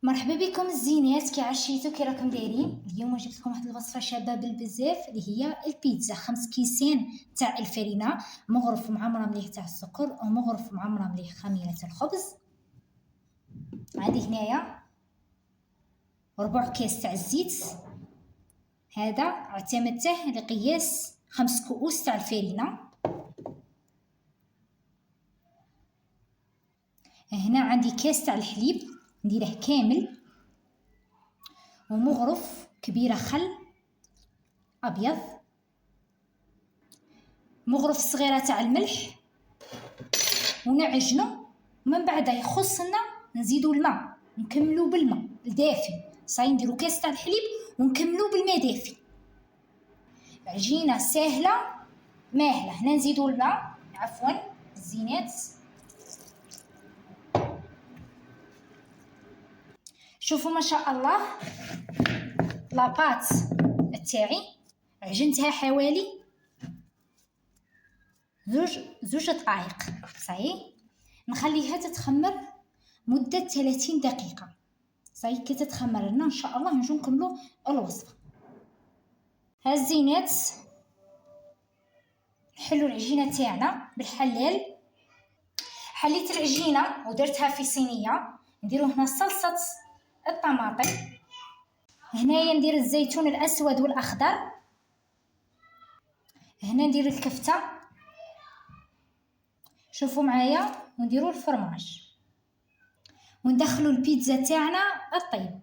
مرحبا بكم الزينات، كي عشيتو كي راكم دايرين؟ اليوم جبت لكم واحد الوصفه شابه بزاف اللي هي البيتزا. 5 كيسان تاع الفرينه مغرف معمره مليح تاع السكر ومغرف معمره مليح خميره الخبز. عندي هنايا ربع كاس تاع الزيت، هذا اعتمدته لقياس 5 كؤوس تاع الفرينه. هنا عندي كاس تاع الحليب نديره كامل، ومغرف كبيره خل ابيض، مغرف صغيره تاع الملح، ونعجنو. ومن بعد يخصنا نزيدو الماء، نكملو بالماء الدافي. صاي نديرو كاس تاع الحليب ونكملو بالماء دافي. عجينه ساهله ماهله. هنا نزيدو الماء، عفوا الزينات. شوفوا ما شاء الله لاباط تاعي عجنتها حوالي زوج دقائق. صحيح نخليها تتخمر مدة 30 دقيقة. صحيح كي تتخمر لنا ان شاء الله نجو نكملو الوصفة. ها الزينات، نحلو العجينة تاعنا بالحلال. حليت العجينة ودرتها في صينية. نديرو هنا صلصة الطماطم، هنايا ندير الزيتون الاسود والاخضر، هنا ندير الكفتة. شوفوا معايا، ونديروا الفرماج، وندخلوا البيتزا تاعنا الطيب.